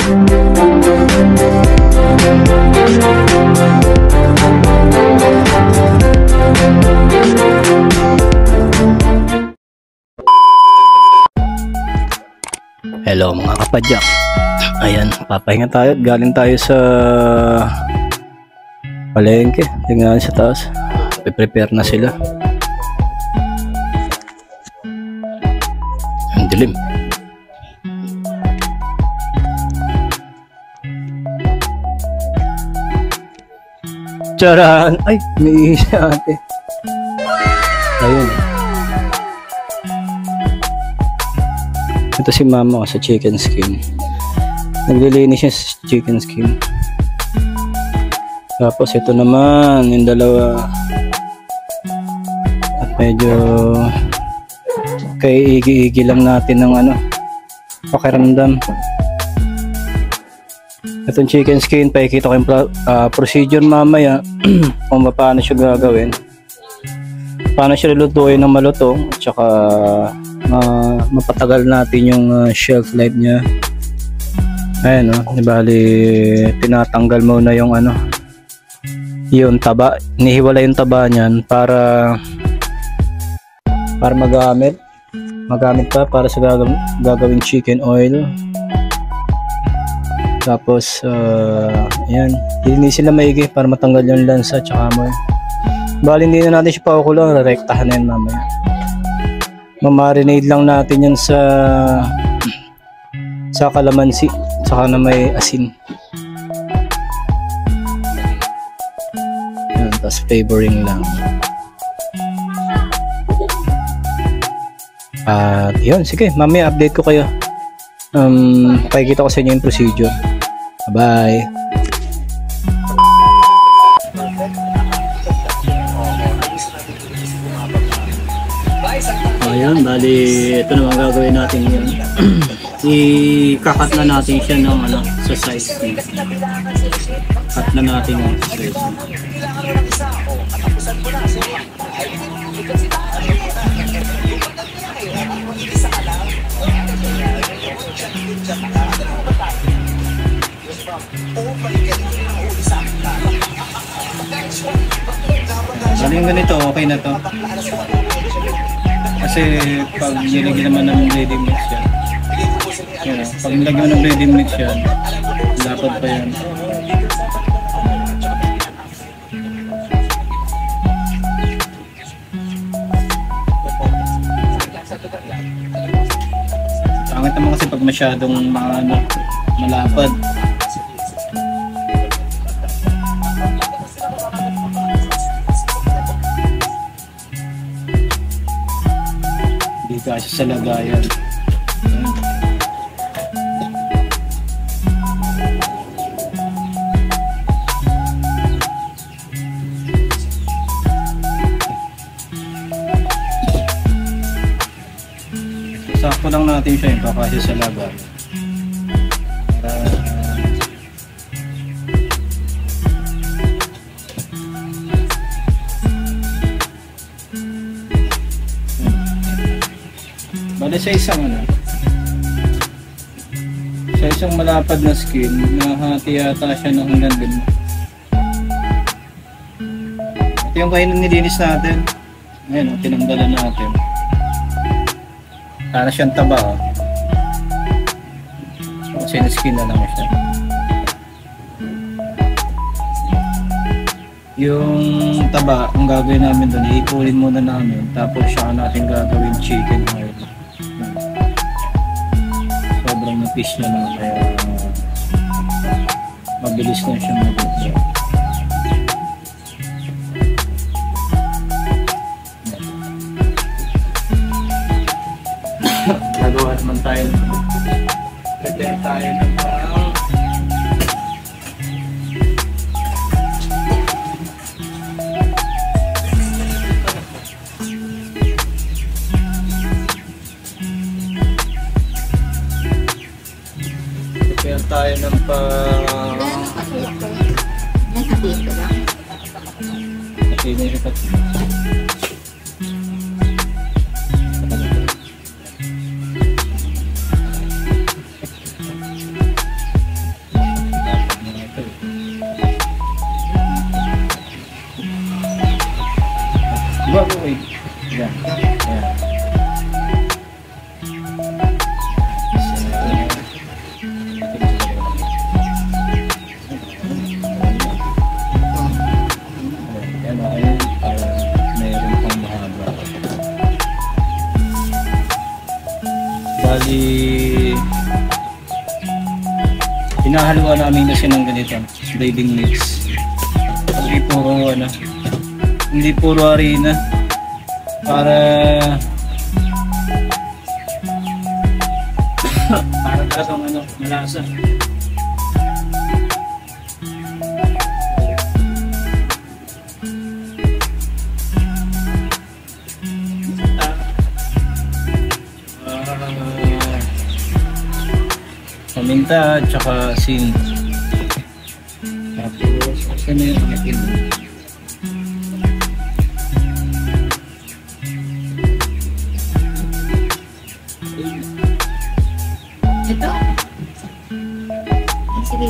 Hello mga kapadyak. Ayan, papahinga tayo. Galing tayo sa palengke. Tingnan sa taas. Prepare na sila. Ang dilim. Charan! Ay, may isa ate. Ayun. Ito si mama sa chicken skin. Naglilinis siya sa chicken skin. Tapos ito naman yung dalawa. At medyo kay igi-igi lang natin ng ano, pakiramdam. Itong chicken skin, pakikita ko yung procedure mamaya kung paano siya gagawin. Paano siya lulutuin ng malutong at saka mapatagal natin yung shelf life niya. Ayan o, bali tinatanggal muna yung ano, yung taba, nihiwala yung taba niyan para magamit pa para sa gagawing chicken oil. Tapos ayan, hindi sila maigi para matanggal yung lansa at saka amoy. Bali hindi na natin siya pakukulang, rektahan na yan mamaya. Mamarinate lang natin yan sa kalamansi saka na may asin. Yan, tapos flavoring lang. At yun, sige, mamaya update ko kayo. Pakikita ko sa inyo yung procedure. Bye. Ayan, bali ito naman gagawin natin yun. I-cut na natin siya ng ano, sa size niya. Cut na natin yung size niya. Bali yung ganito, okay na to. Kasi pag nilagyan naman ng ready mix yan, pag nilagyan ng ready mix yan, dapat pa yan. Pangit naman kasi pag masyadong malapad. Kasi sa lagayan. Sakto lang natin siya yung kasi sa lagayan. Bale sa isang sa isang malapad na skin, nahati yata siya ng hanggang din. Ito yung kain nilinis natin. Ayan, tinanggalan natin. Para siyang taba. Kasi na skin na lang siya. Yung taba, ang gagawin namin doon, iipulin muna namin. Tapos siya natin gagawin chicken oil. Sobrang napis niya na, kaya mabilis na siya mag-upo. Nagawa naman tayo. Prepare tayo ng parang tayo ng wait. Yan. Yan. Bali, hinahaluan namin kasi ng ganito, breeding mix. Hindi puro ano, hindi puro harina, para talagang ano, malasa. Paminta at saka asin. Tapos asin na yung akin. Ito. Sige.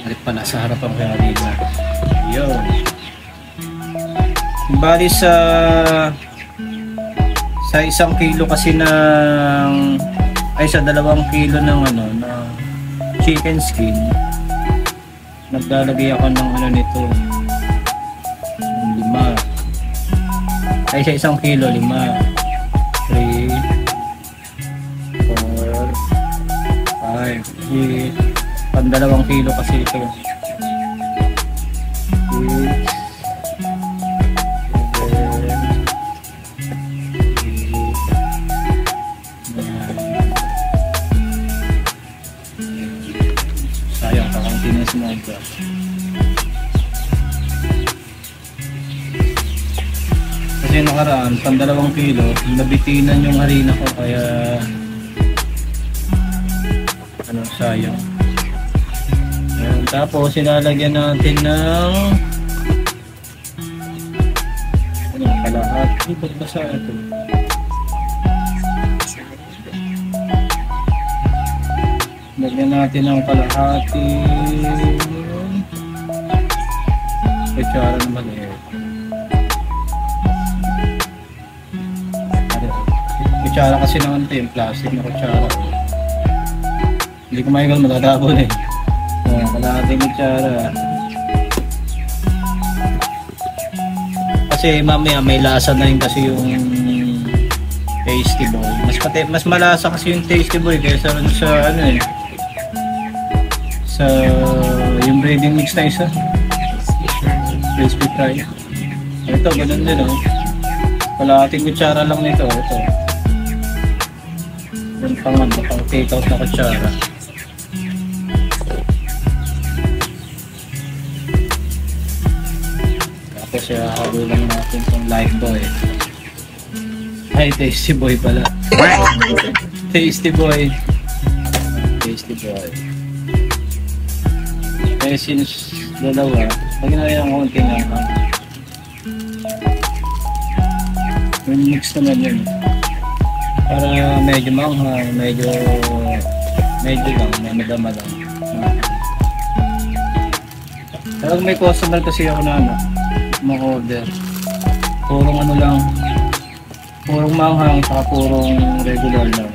Alit pa nasa harapan ko yung harina. Yun. Bali sa 1 kilo kasi ng sa 2 kilo ng ano na chicken skin, naglalagay ako ng ano nito, 5 sa 1 kilo, 5, 3, 4, 5, pang 2 kilo kasi ito, 6, kasi nakaraan, pang 2 kilo, nabitinan yung harina ko, kaya ano, sayang. Ayan, tapos sinalagyan natin ng ano, kalahati. Ba't ba sa ito? Lagyan natin ng kalahati. Kutsara naman eh. Kutsara kasi naman ito yung plastic na kutsara. Hindi ko maigal, matadabon eh. Kalahating kutsara. Kasi mamaya may lasa na rin kasi yung Tasty Boy. Mas malasa kasi yung Tasty Boy kaysa sa ano eh. Sa yung breading mix na isa. Crispy fry. Ito, ganun din oh. Kalahating kutsara lang nito. Ito. Yung pang take out na kutsara. Tapos halo lang natin itong Lifebuoy. Ay, Tasty Boy pala. Tasty Boy. Tasty Boy. Eh, since dalawa, lagyan na rin ang konti na yung mix naman yun. Para medyo manghang, medyo lang, may madama lang. Talagang may customer kasi ako na ano, mag-order. Purong ano lang, purong manghang, saka purong regular lang.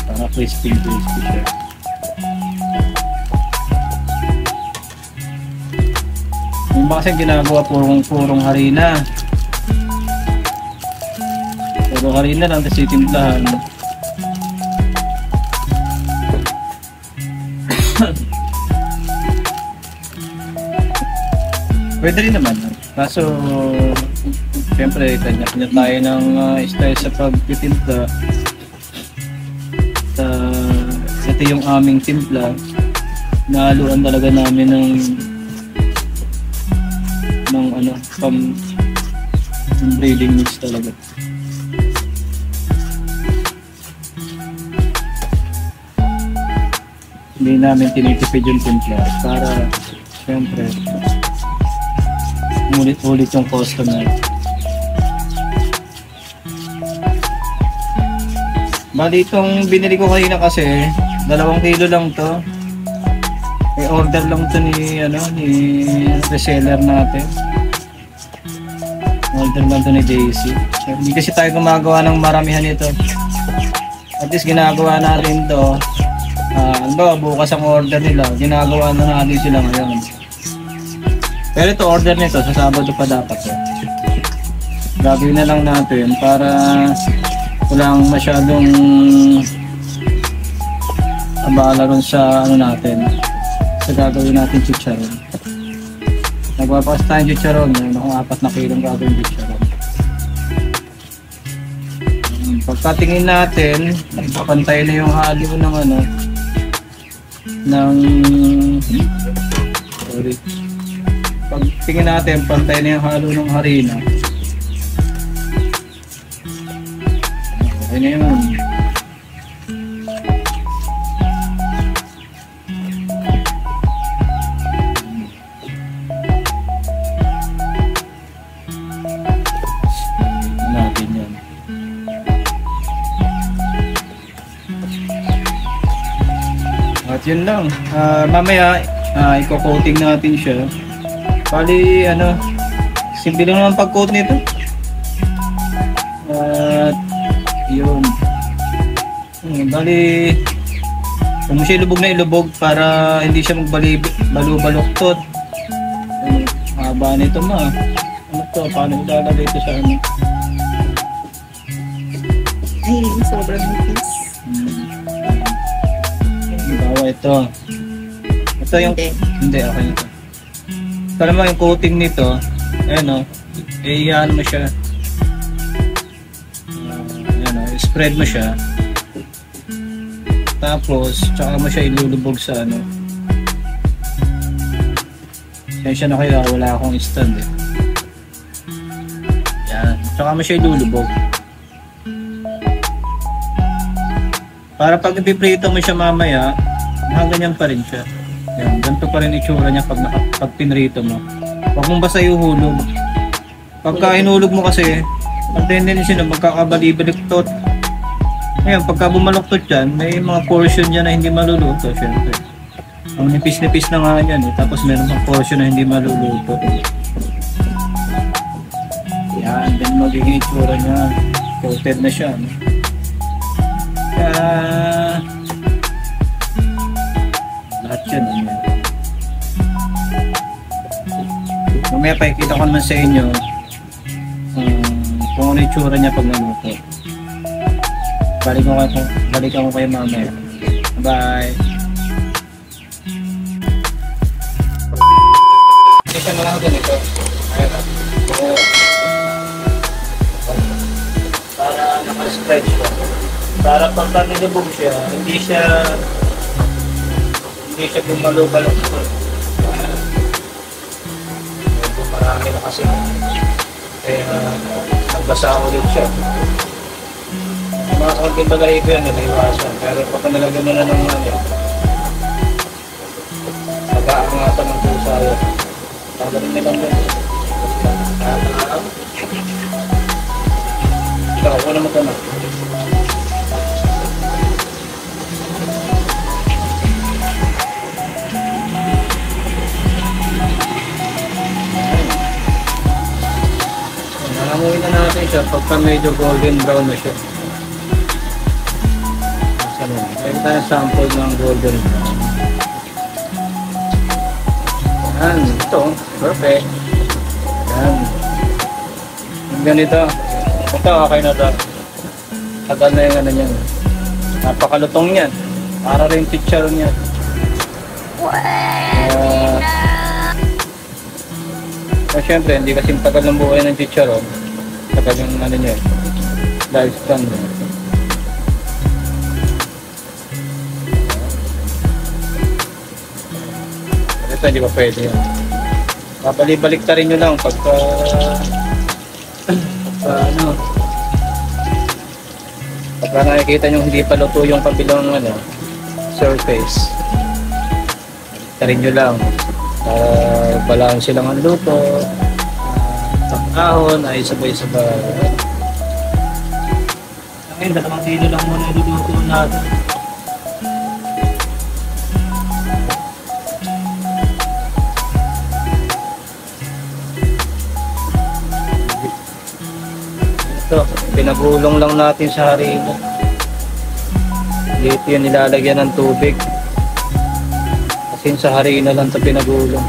Para crispy siya. Yung ba kasi ginagawa purong harina. Puro harina lang, tapos itimplahan. Pwede rin naman. Kaso, siyempre, kanya-kanya tayo ng style sa pagtitimpla. Ito yung aming timpla. Nahaluan talaga namin ng ano, breading mix talaga. Hindi namin tinitipid yung timpla para siyempre ulit-ulit yung customer. Bali itong binili ko kanina kasi 2 kilo lang to. May order lang to ni reseller natin. Order lang to ni Daisy. Hindi kasi tayo gumagawa ng maramihan nito. At least ginagawa natin to. Bukas ang order nila. Ginagawa na natin sila ngayon. Pero ito order nito sa Sabado pa dapat. Gagawin na lang natin para walang masyadong abala ron sa natin. Sa gagawin natin chicharon. Nagpapakas tayong chicharon. Meron akong 4 na kilong gagawin chicharon. Pagkatingin natin, pantay na yung halo pagtingin natin, pantay na yung halo ng harina. Okay na yun. Natin yan. At yun lang. Mamaya, i-coating natin siya. Bali, simple lang naman pag-coat nito. At yun. Bali, kung mo siya ilubog na ilubog para hindi siya magbalubaluktot. Haba nito ma. Ano to? Paano ilalagay ito sa Ay, sobrang nipis. Bawa ito. Ito yung... Hindi, okay na ito. Ito naman yung coating nito. Ayan mo siya. Spread mo siya. Tapos, tsaka mo siya ilulubog sa Sensya na kaya wala akong stand eh. Yan. Tsaka mo siya ilulubog. Para pag ipiprito mo siya mamaya, ganyan pa rin siya. Yan. Ganito pa rin itsura niya pag pinrito mo. Huwag mong basta ihulog. Pagka hinulog mo kasi, ang tendency na magkakabali-baliktot. Ngayon, pagka bumaluktot yan, may mga portion dyan na hindi maluluto, syempre. Ang nipis-nipis na nga yan eh. Tapos meron mga portion na hindi maluluto. Yan, then magiging itsura niya. Coated na siya. Kaya... lahat yan. Mamaya pakikita ko naman sa inyo kung ano itsura niya pag naluto. Balikan ko kayo mamaya. Bye! Isa na lang ganito. Ayan na. Para naka-spread siya. Para pagka nilubog siya, hindi siya bumalo-balok. Medyo marami na kasi. Kaya nagbasa ulit siya. Mga konting bagay ko yan, naiwasan. Pero pag nalagyan mo na ng nag-aangatan ng pusa yan. Pagaling nilang doon. Ikaw, ako naman ka na. Nalamuin na natin siya pagka medyo golden brown na siya. Pwede tayo sample ng golden brown. Yan, ito, perfect. Yan. Yung ganito. Ito, okay na ito. Tagal na yung niyan. Napakalutong yan. Para rin chicharon yan. Siyempre, hindi kasing tagal ng buhay ng chicharon. Tagal yung niya. Lifespan niya. Ito hindi pa pwede yan. Babalik-balik ta rin nyo lang pagka pagka nakikita nyo hindi pa luto yung kabilang surface. Ta rin nyo lang balaan silang ang luto, kahon ay sabay-sabay. Ngayon, 2 kilo lang muna iluluto natin. Ito, pinagulong lang natin sa harina. Dito yun nilalagyan ng tubig. Kasi sa harina lang ito pinagulong.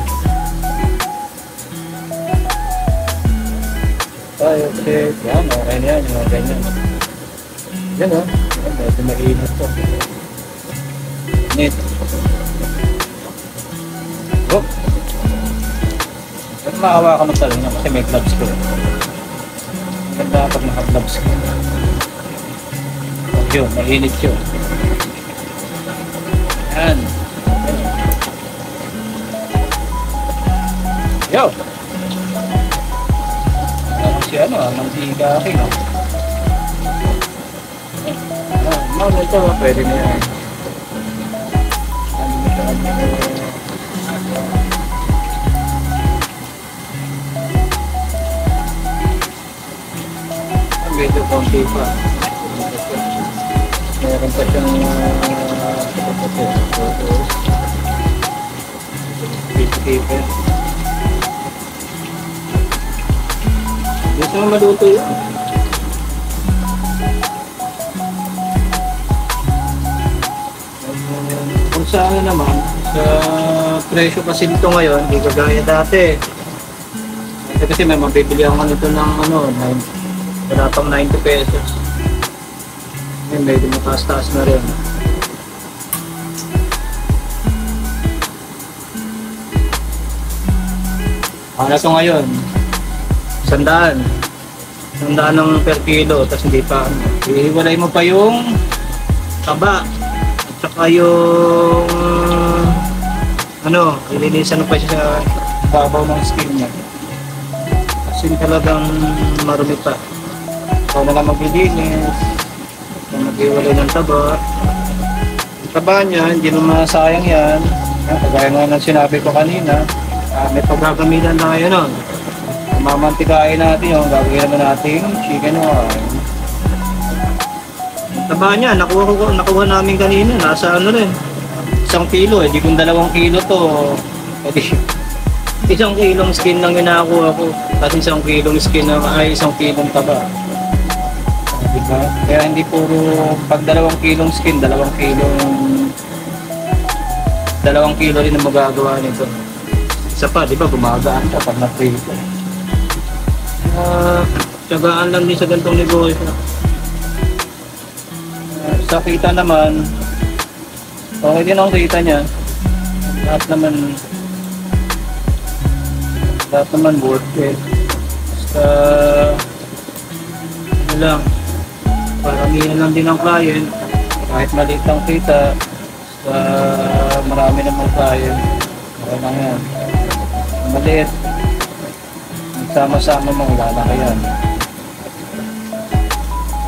Ay, okay. Yan, okay na yan. Yung mga ganyan. Yan o. Medyo mainit to. Init. Oh. Pero makawa ka ng talina kasi may gloves ko. Ganda kapag naka-gloves ko. Oh, yun, mainit yun. Yan. Yo! Si ano, mantika akin, no? Ano ito, pwede na yan. Medyo konti pa. Meron pa siyang paper. Gusto mo maluto yun? Kung sa ano naman, sa presyo kasi nito ngayon, hindi kagaya dati. Kasi may mabibili ako nito ng ano, wala pang 90 pesos. Ngayon medyo mataas-taas na rin. Ano ito ngayon? 100 ng per kilo, tapos hindi pa ihiwalay mo pa yung taba at saka yung ano, ilinisan mo pa siya sa babaw ng skin niya kasi talagang marumi pa. Ikaw na lang maglilinis, maghiwalay ng taba. Yung taba niya, hindi naman masayang yan. Kagaya nga ng sinabi ko kanina, may paggagamitan na kayo nun. Mamantikain natin yung gagawin naman natin chicken wine. Ang taba niya, nakuha namin kanina, nasa ano rin, 1 kilo, di kung 2 kilo to, edi 1 kilong skin lang inakuha ko, kasi 1 kilong skin ay 1 kilong taba. Diba? Kaya hindi puro pag 2 kilong skin, 2 kilo rin ang magagawa nito. Isa pa, di ba, gumagaan ka pag na-prito. Tiyagaan lang din sa ganitong negosyo. Sa kita naman, okay din ang kita niya. Lahat naman worth it. Basta ano lang, paramihan lang din ang client. Kahit maliit ang kita, basta marami naman client. Okay lang yan. Maliit, sama-sama mga lalaki yan.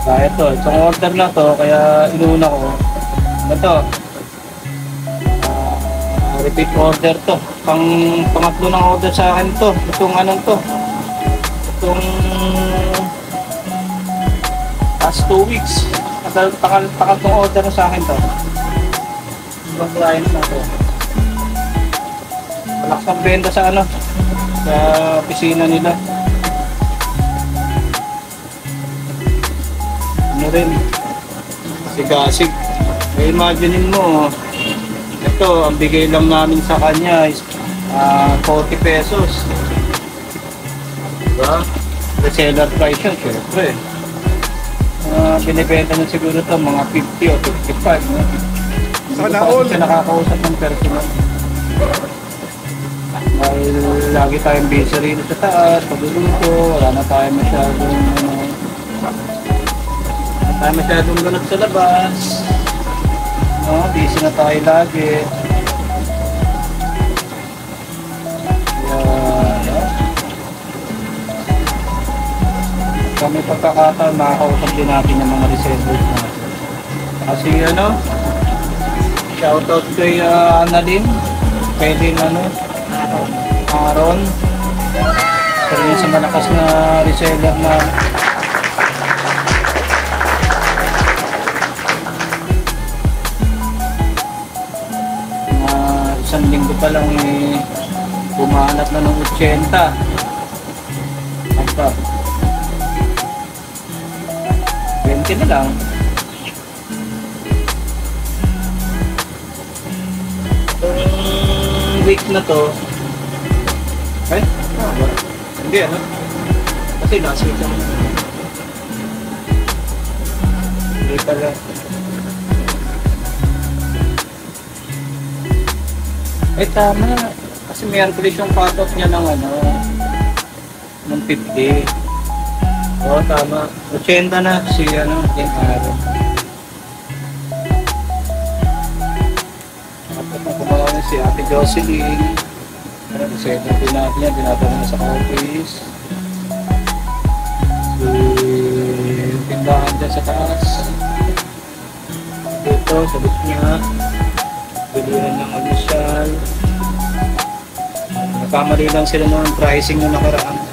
Kaya ito, itong order na to, kaya inuna ko. Ano to? Repeat order to. Pangatlo ng order sa akin to. Itong anong to? Itong past 2 weeks. Pangatlong order na sa akin to. Ibang client na to. Malakas ang benta sa ano? Sa opisina nila. Ano rin, sigasig. Imagine mo, ito ang bigay lang namin sa kanya is 40 pesos, diba? Reseller price yun, syempre. Binibenta na siguro ito mga 50 o 55, no? Hindi pa siya nakakausap ng personal. Dahil lagi tayong busy rin sa taas, pagluluto, wala na tayo masyadong ganap sa labas. No, busy na tayo lagi. Kaya, kami pagkakataon, makakausap din natin yung mga resellers natin. Kasi ano, shoutout kay Annalyn, pwede Aaron, isa rin sa malakas na reseller na isang linggo pa lang bumanat na ng 80. Apa? 20 na lang. Itong week na to, ay, hindi ano? Kasi last week lang. Hindi pala. Eh tama. Kasi Merkulis yung cut-off niya ng ano, ng 50. Oo, tama. 80 na si ano, yung araw. Tapos na kumawa na si Ate Jocelyn. Kasi din natin yan, dinadala na sa office. Yung tindahan dyan sa taas. Dito, sa niya. Bilihan ng initial. Nagkamali lang sila ng pricing nung nakaraan.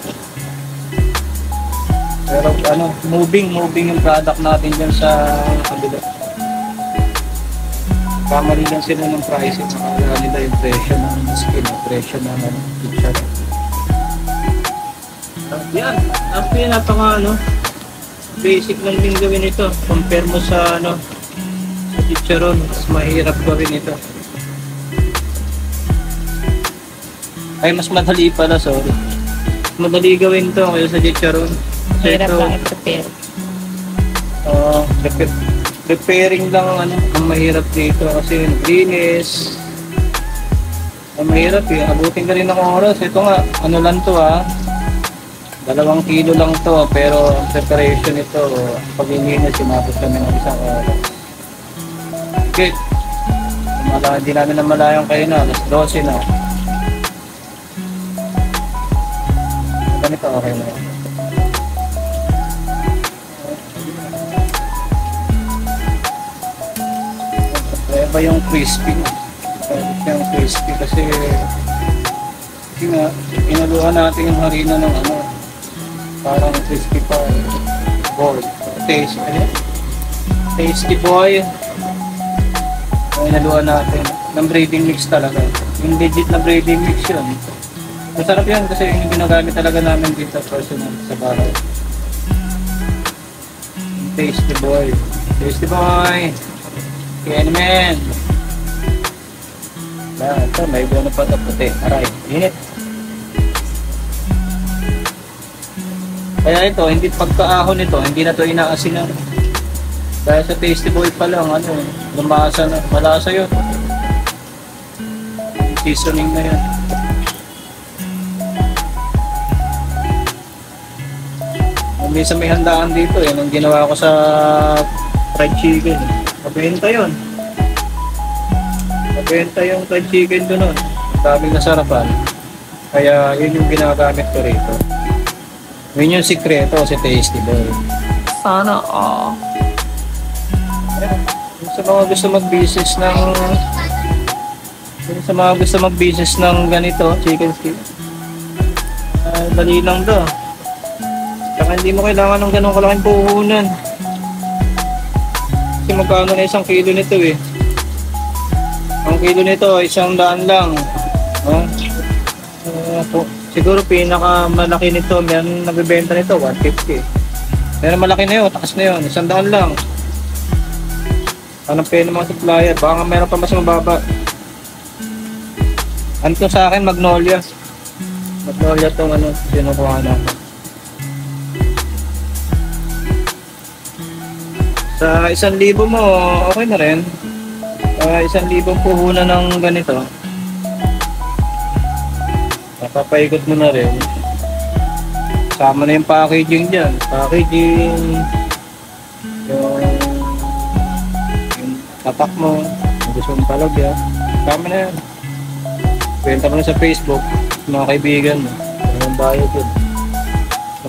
Pero ano, moving yung product natin dyan sa kabila. Kamali lang sila ng pricing, nakakala nila yung presyo ng skin, presyo ng picture. Yan, actually napaka basic lang din gawin ito. Compare mo sa sa chicharon, mas mahirap gawin ito. Ay, mas madali pala, sorry. Madali gawin to kaya sa chicharon. Mahirap lang i-prepare. Preparing lang ang mahirap dito kasi linis. Ang mahirap abutin ka rin ng oras. Ito nga, lang to 2 kilo lang to, pero ang preparation ito, pag ininis, sinapos kami ng 1 oras. Okay. Hindi namin namalayang kayo na, alas 12 na. Ganito okay na. Iba yung crispy. Yung crispy kasi inaluhan natin yung harina ng parang crispy pa boy. Tasty boy. Inaluhan natin ng breading mix talaga. Yung legit na breading mix yun. Masarap yan kasi yung ginagamit talaga namin dito personal sa bahay. Tasty boy. Tasty boy. Kaya naman. Ito, may bono pa ito puti. Aray, init. Kaya ito, hindi pagkaahon ito, hindi na ito inaasinan. Dahil sa tasty boy pa lang, lumasa na, malasa yun. Seasoning na yan. Minsan may handaan dito, yan ang ginawa ko sa fried chicken. Mabenta yun. Mabenta yung fried chicken doon. Daming nasarapan. Kaya yun yung ginagamit ko rito. Yun yung sikreto si Tasty Boy. Sana Sa mga gusto mag-business ng ganito, chicken skin. Dali lang daw. Saka hindi mo kailangan ng ganong kalaking puhunan. Kasi magkano na 1 kilo nito Ang kilo nito 100 lang. Siguro pinakamalaki nito, meron nagbebenta nito 150. Pero malaki na yun, takas na yun, 100 lang. Anong pera ng mga supplier, baka meron pa mas mababa. Ano sa akin, Magnolia. Magnolia tong sinukuha na ako. Sa 1,000 mo, okay na rin. 1,000 puhunan ng ganito. Napapaikot mo na rin. Sama na yung packaging dyan. Packaging. Yung tatak mo. Kung gusto mong palagyan. Sama na yan. Benta mo na sa Facebook. Mga kaibigan mo. Ang bayad yun.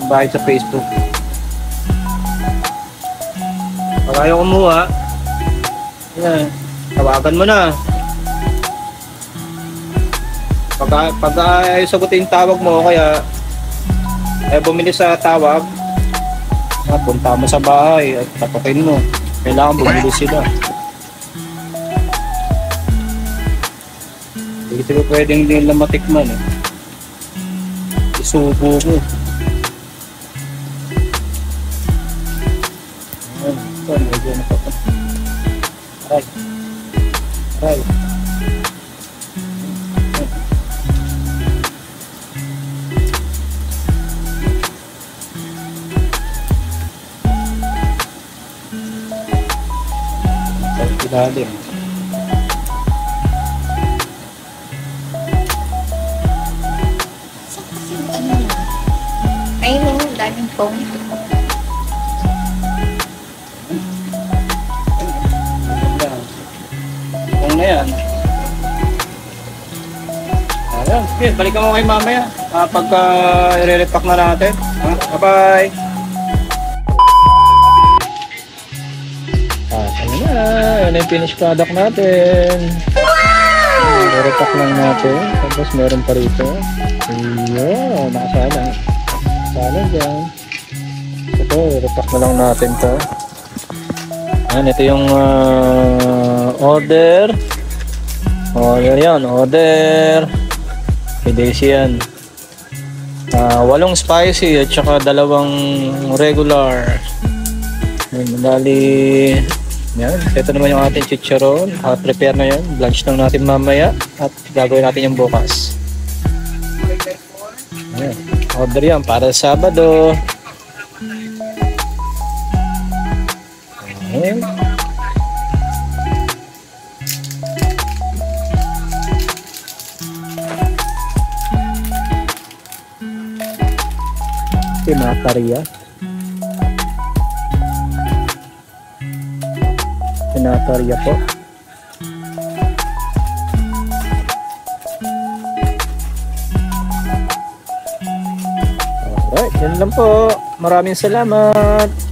Ang bayad sa Facebook. Pag ayaw kumuha, tawagan mo na. Pag ayaw sagutin yung tawag mo, kaya bumili sa tawag, punta mo sa bahay at tapakin mo. Kailangan bumili sila. Hindi sila pwedeng din lang matikman. Isubo mo. Ito, medyo na po. Aray. Aray. Sa ilalim. Saan kasi yung ano na? Ayun o, daming phone. Kung na yan. Ayan, sige, balikan mo kay mamaya. Pagka i-repack na natin. Bye-bye! Ano na, yan yung finished product natin. I-repack lang natin. Tapos meron pa rito. Ayan, nakasalang. Salang dyan. Ito, i-repack na lang natin to. Ayan, ito yung order. Order yan, order. Kay Daisy yan. 8 spicy at saka 2 regular. Ayan, dali. Yan, ito naman yung ating chicharon. Prepare na yan. Lunch lang natin mamaya. At gagawin natin yung bukas. Ayan, order yan para sa Sabado. Ayan. Tinatarya. Tinatarya po. Alright, yan lang po. Maraming salamat.